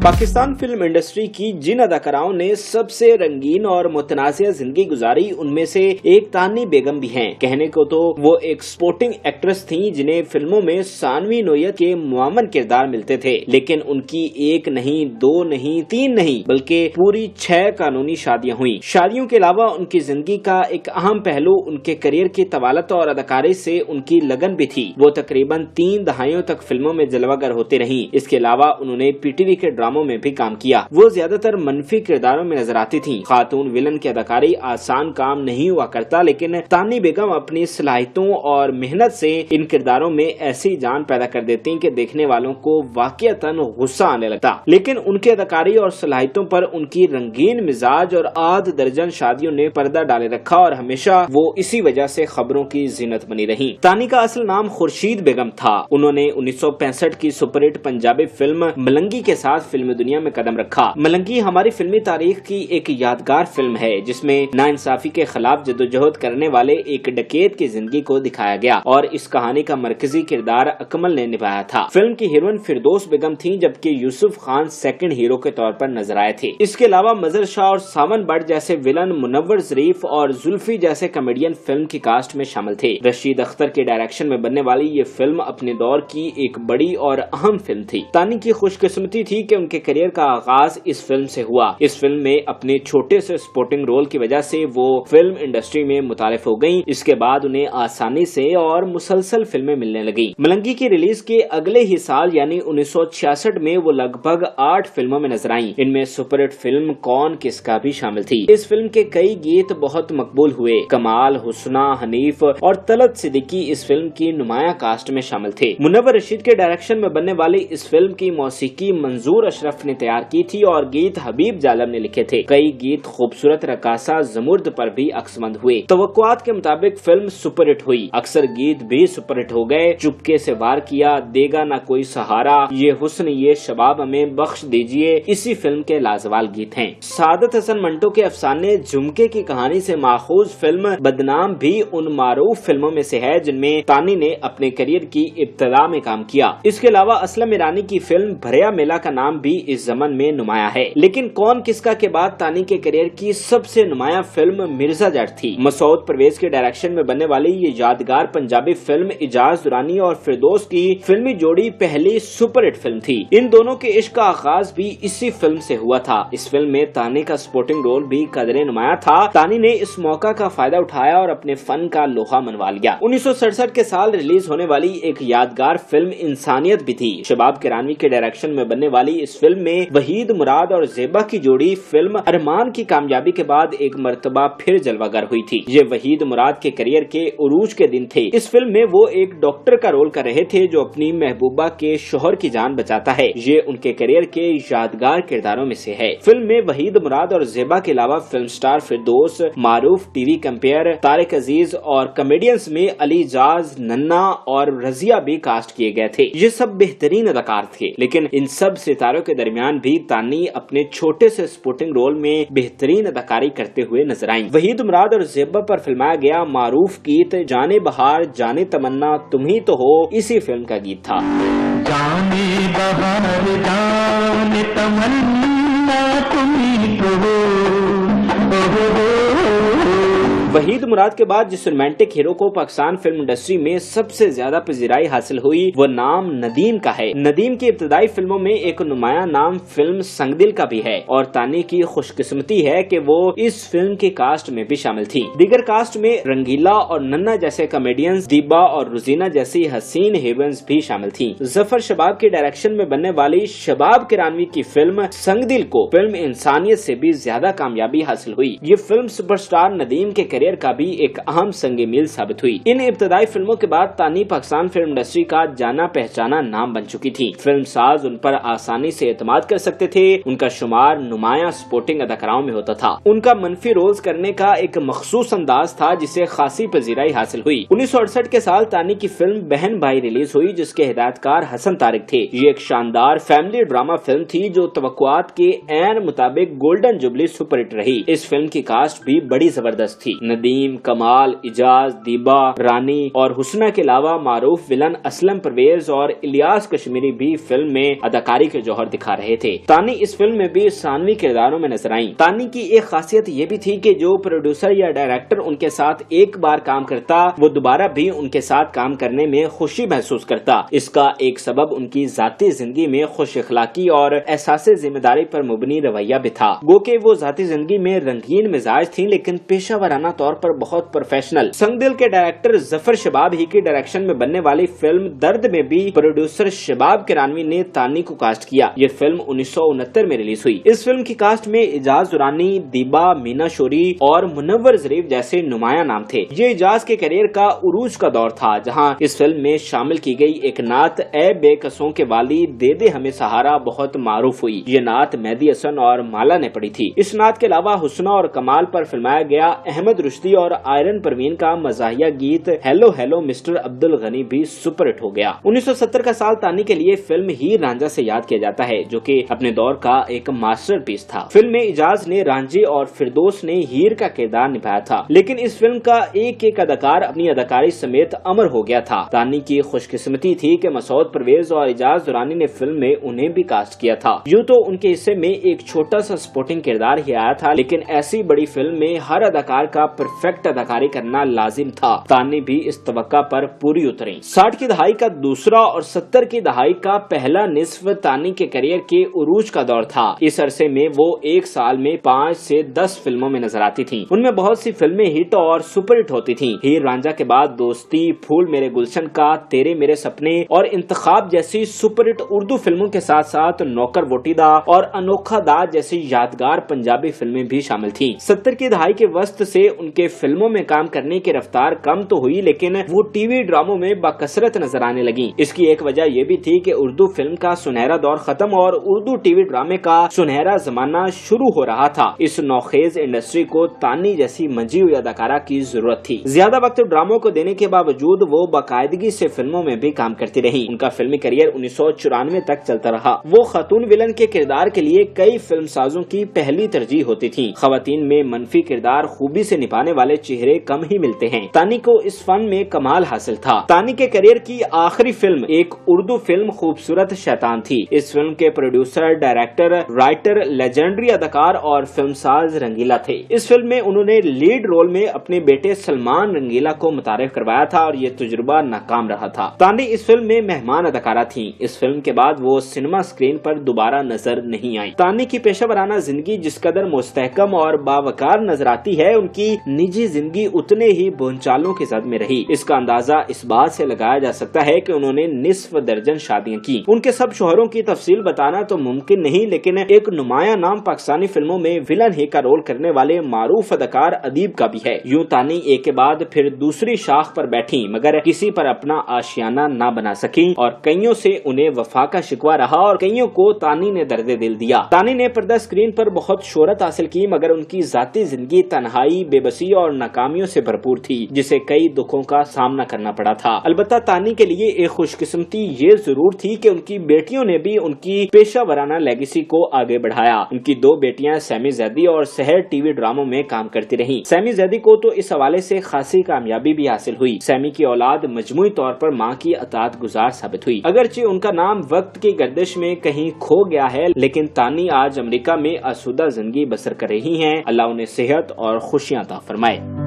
Pakistan film industry की जिन अदाकाराओं ने सबसे रंगीन और मुतनाज़िया जिंदगी गुजारी, उनमें से एक तानी बेगम भी हैं। कहने को तो वो एक स्पोर्टिंग एक्ट्रेस थीं जिन्हें फिल्मों में सानवी नोयत के मुआवन किरदार मिलते थे, लेकिन उनकी एक नहीं, दो नहीं, तीन नहीं, बल्कि पूरी 6 कानूनी शादियां हुई। शादियों के अलावा उनकी जिंदगी का एक अहम पहलू उनके करियर की तवालत और अदाकारी से उनकी लगन भी थी। वो तकरीबन 3 दहाइयों तक फिल्मों में जलवागर होते रहीं। इसके अलावा उन्होंने पीटीवी के ड्रामों में भी काम किया। वो ज्यादातर मनफी किरदारों में नजर आती थीं। खातून विलन की अदाकारी आसान काम नहीं हुआ करता, लेकिन तानी बेगम अपनी सलाहियतों और मेहनत से इन किरदारों में ऐसी जान पैदा कर देती कि देखने वालों को वाकईतन गुस्सा आने लगता। लेकिन उनकी अदाकारी और सलाहियतों पर उनकी रंगीन मिजाज और आध दर्जन शादियों ने पर्दा डाले रखा और हमेशा वो इसी वजह से खबरों की जीनत बनी रही। तानी का असल नाम खुर्शीद बेगम था। उन्होंने 1965 की सुपरहिट पंजाबी फिल्म मलंगी के साथ फिल्मी दुनिया में कदम रखा। मलंगी हमारी फिल्मी तारीख की एक यादगार फिल्म है, जिसमें नाइंसाफी के खिलाफ जदोजहद करने वाले एक डकैत की जिंदगी को दिखाया गया और इस कहानी का मरकजी किरदार अकमल ने निभाया था। फिल्म की हीरोइन फिरदौस बेगम थी, जबकि यूसुफ खान सेकंड हीरो के तौर पर नजर आए थे। इसके अलावा मजर शाह और सावन बट जैसे विलन, मुनव्वर ज़रीफ और जुल्फी जैसे कॉमेडियन फिल्म की कास्ट में शामिल थे। रशीद अख्तर के डायरेक्शन में बनने वाली ये फिल्म अपने दौर की एक बड़ी और अहम फिल्म थी। तानी की खुशकिस्मती थी कि उनके करियर का आगाज इस फिल्म से हुआ। इस फिल्म में अपने छोटे से सपोर्टिंग रोल की वजह से वो फिल्म इंडस्ट्री में मुतारिफ हो गयी। इसके बाद उन्हें आसानी से और मुसलसल फिल्में मिलने लगी। मलंगी की रिलीज के अगले ही साल यानी 1966 में वो लगभग 8 फिल्मों में नजर आईं। इनमें सुपरहिट फिल्म कौन किसका भी शामिल थी। इस फिल्म के कई गीत बहुत मकबूल हुए। कमाल, हुस्ना, हनीफ और तलत सिद्दीकी इस फिल्म की नुमाया कास्ट में शामिल थे। मुनव्वर रशीद के डायरेक्शन में बनने वाली इस फिल्म की मौसीकी मंजूर अशरफ ने तैयार की थी और गीत हबीब जालम ने लिखे थे। कई गीत खूबसूरत रकासा जमुर्द पर भी अक्समंद हुए। तवक्कुआत के मुताबिक फिल्म सुपरहिट हुई। अक्सर गीत भी सुपरहिट हो गए। चुपके से वार किया, देगा ना कोई सहारा, ये हुस्न ये शबाब हमें बख्श दीजिए इसी फिल्म के लाजवाल गीत हैं। सादत हसन मंटो के अफसाने झुमके की कहानी से माखूज फिल्म बदनाम भी उन मारूफ फिल्मों में से है जिनमें तानी ने अपने करियर की इब्तदा में काम किया। इसके अलावा असलम ईरानी की फिल्म भरिया मेला का नाम भी इस जमन में नुमाया है। लेकिन कौन किसका के बाद तानी के करियर की सबसे नुमाया फिल्म मिर्जा जट थी। मसूद परवेज के डायरेक्शन में बनने वाली ये यादगार पंजाबी फिल्म इजाज दुरानी और फिरदौस की फिल्मी जोड़ी पहली सुपरहिट फिल्म थी। इन दोनों के इश्क का आगाज भी इसी फिल्म से हुआ था। इस फिल्म में तानी का सपोर्टिंग रोल भी कदरे नुमाया था। तानी ने इस मौका का फायदा उठाया और अपने फन का लोहा मनवा लिया। 1967 के साल रिलीज होने वाली एक यादगार फिल्म इंसानियत भी थी। शबाब किरानवी के डायरेक्शन में बनने वाली इस फिल्म में वहीद मुराद और ज़ेबा की जोड़ी फिल्म अरमान की कामयाबी के बाद एक मर्तबा फिर जलवागर हुई थी। ये वहीद मुराद के करियर के उरूज के दिन थे। इस फिल्म में वो एक डॉक्टर का रोल कर रहे थे जो अपनी महबूबा के शोहर की जान बचाता है। ये उनके करियर के यादगार किरदारों में से है। फिल्म में वहीद मुराद और ज़ेबा के अलावा फिल्म स्टार फिरदौस, मारूफ टीवी कंपेयर, तारिक अजीज और कॉमेडियंस में अली जाज, नन्ना और रजिया भी कास्ट किए गए थे। ये सब बेहतरीन अदाकार थे, लेकिन इन सब सितारों के दरमियान भी तानी अपने छोटे से सपोर्टिंग रोल में बेहतरीन अदाकारी करते हुए नजर आईं। वहीद मुराद और ज़ेबा पर फिल्माया गया मारूफ गीत जाने बहार जाने तमन्ना तुम ही तो हो इसी फिल्म का गीत था। जाने बहार जाने तमन्ना तुम ही तो हो। वहीद मुराद के बाद जिस रोमांटिक हीरो को पाकिस्तान फिल्म इंडस्ट्री में सबसे ज्यादा पजीराई हासिल हुई वो नाम नदीम का है। नदीम की इब्तदाई फिल्मों में एक नुमाया नाम फिल्म संगदिल का भी है और तानी की खुशकिस्मती है कि वो इस फिल्म की कास्ट में भी शामिल थी। दीगर कास्ट में रंगीला और नन्ना जैसे कॉमेडियंस, दीबा और रुजीना जैसी हसीन हीरोइंस भी शामिल थी। जफर शबाब के डायरेक्शन में बनने वाली शबाब किरानवी की फिल्म संगदिल को फिल्म इंसानियत से भी ज्यादा कामयाबी हासिल हुई। ये फिल्म सुपरस्टार नदीम के करियर का भी एक अहम संग मील साबित हुई। इन इब्तदाई फिल्मों के बाद तानी पाकिस्तान फिल्म इंडस्ट्री का जाना पहचाना नाम बन चुकी थी। फिल्म साज उन पर आसानी से एतमाद कर सकते थे। उनका शुमार नुमाया सपोर्टिंग अदाकाराओं में होता था। उनका मनफी रोल्स करने का एक मखसूस अंदाज था जिसे खासी पजीराई हासिल हुई। 1968 के साल तानी की फिल्म बहन भाई रिलीज हुई जिसके हिदायतकार हसन तारिक थे। ये एक शानदार फैमिली ड्रामा फिल्म थी जो तवक्कुआत के ऐन मुताबिक गोल्डन जुबली सुपरहिट रही। इस फिल्म की कास्ट भी बड़ी जबरदस्त थी। नदीम, कमाल, इजाज, दीबा, रानी और हुस्ना के अलावा मारूफ विलन असलम परवेज और इलियास कश्मीरी भी फिल्म में अदाकारी के जौहर दिखा रहे थे। तानी इस फिल्म में भी सानवी किरदारों में नजर आई। तानी की एक खासियत ये भी थी कि जो प्रोड्यूसर या डायरेक्टर उनके साथ एक बार काम करता वो दोबारा भी उनके साथ काम करने में खुशी महसूस करता। इसका एक सबब उनकी जाती जिंदगी में खुश इखलाकी और एहसास जिम्मेदारी पर मुबनी रवैया भी था। गो के वो जाती जिंदगी में रंगीन मिजाज थी लेकिन पेशा वराना तौर पर बहुत प्रोफेशनल। संगदिल के डायरेक्टर जफर शबाब ही की डायरेक्शन में बनने वाली फिल्म दर्द में भी प्रोड्यूसर शबाब किरानवी ने तानी को कास्ट किया। ये फिल्म 1969 में रिलीज हुई। इस फिल्म की कास्ट में इजाज दुरानी, दीबा, मीना शोरी और मुनव्वर जरीफ जैसे नुमाया नाम थे। ये इजाज के करियर का उरूज का दौर था जहां इस फिल्म में शामिल की गई एक नात ए बेकसों के वाली दे दे हमें सहारा बहुत मारूफ हुई। ये नात मेहदी हसन और माला ने पढ़ी थी। इस नात के अलावा हुस्ना और कमाल पर फिल्माया गया अहमद रुश्दी और आयरन परवीन का मजाहिया गीत hello hello mister Abdul Ghani भी सुपरहिट हो गया। 1970 का साल तानी के लिए फिल्म हीर रांझा से याद किया जाता है जो कि अपने दौर का एक मास्टरपीस था। फिल्म में इजाज ने रांझे और फिरदौस ने हीर का किरदार निभाया था लेकिन इस फिल्म का एक अदाकार अपनी अदाकारी समेत अमर हो गया था। तानी की खुशकिस्मती थी कि मसूद परवेज और इजाज दुरानी ने फिल्म में उन्हें भी कास्ट किया था। यूं तो उनके हिस्से में एक छोटा सा सपोर्टिंग किरदार ही आया था लेकिन ऐसी बड़ी फिल्म में हर अदाकार का परफेक्ट अदाकारी करना लाजिम था। तानी भी इस तवक्का पर पूरी उतरी। 60 की दहाई का दूसरा और 70 की दहाई का पहला निस्फ तानी के करियर के उरूज का दौर था। इस अरसे में वो एक साल में 5 से 10 फिल्मों में नजर आती थीं। उनमें बहुत सी फिल्में हिट और सुपरहिट होती थीं। हीर रांझा के बाद दोस्ती, फूल मेरे गुलशन का, तेरे मेरे सपने और इंतखाब जैसी सुपरहिट उर्दू फिल्मों के साथ साथ नौकर वोटीदा और अनोखा दाद जैसी यादगार पंजाबी फिल्में भी शामिल थीं। 70 की दहाई के वस्त से उनके फिल्मों में काम करने की रफ्तार कम तो हुई लेकिन वो टीवी ड्रामों में बाकसरत नजर आने लगी। इसकी एक वजह यह भी थी कि उर्दू फिल्म का सुनहरा दौर खत्म और उर्दू टीवी ड्रामे का सुनहरा जमाना शुरू हो रहा था। इस नौखेज इंडस्ट्री को तानी जैसी मंजी हुई अदाकारा की जरूरत थी। ज्यादा वक्त ड्रामों को देने के बावजूद वो बाकायदगी से फिल्मों में भी काम करती रही। उनका फिल्मी करियर 1994 तक चलता रहा। वो खातून विलन के किरदार के लिए कई फिल्म साजों की पहली तरजीह होती थी। खवातीन में मनफी किरदार खूबी से निभाने वाले चेहरे कम ही मिलते हैं। तानी को इस फन में कमाल हासिल था। तानी के करियर की आखिरी फिल्म एक उर्दू फिल्म खूबसूरत शैतान थी। इस फिल्म के प्रोड्यूसर, डायरेक्टर, राइटर, लेजेंडरी अदाकार और फिल्मसाज रंगीला थे। इस फिल्म में उन्होंने लीड रोल में अपने बेटे सलमान रंगीला को मुतारिफ करवाया था और ये तजुर्बा नाकाम रहा था। तानी इस फिल्म में मेहमान अदाकारा थी। इस फिल्म के बाद वो सिनेमा स्क्रीन पर दोबारा नजर नहीं आई। तानी की पेशा वराना जिंदगी जिस कदर मुस्तहकम और बावकार नजर आती है उनकी निजी जिंदगी उतने ही बोलचालों की जद में रही। इसका अंदाजा इस बात से लगाया जा सकता है कि उन्होंने निस्फ दर्जन शादियां की। उनके सब शोहरों की तफसील बताना तो मुमकिन नहीं लेकिन एक नुमाया नाम पाकिस्तानी फिल्मों में विलन ही का रोल करने वाले मारूफ अदाकार अदीब का भी है। यूं तानी एक के बाद फिर दूसरी शाख पर बैठी मगर किसी पर अपना आशियाना ना बना सकी और कईयों से उन्हें वफा का शिकवा रहा और कईयों को तानी ने दर्द दिल दिया। तानी ने पर्दा स्क्रीन पर बहुत शोहरत हासिल की मगर उनकी जाती जिंदगी तन्हाई, बेबसी और नाकामियों से भरपूर थी जिसे कई दुखों का सामना करना पड़ा था। अलबत्ता तानी के लिए एक खुशकिस्मती ये जरूर थी कि उनकी बेटियों ने भी उनकी पेशा वराना लेगेसी को आगे बढ़ाया। उनकी 2 बेटियां सैमी जैदी और सहर टीवी ड्रामों में काम करती रहीं। सैमी जैदी को तो इस हवाले से खासी कामयाबी भी हासिल हुई। सैमी की औलाद मजमूई तौर पर माँ की अतात गुजार साबित हुई। अगरचे उनका नाम वक्त की गर्दिश में कहीं खो गया है लेकिन तानी आज अमेरिका में आसूदा जिंदगी बसर कर रही हैं। अल्लाह उन्हें सेहत और खुशियां अता फरमाए।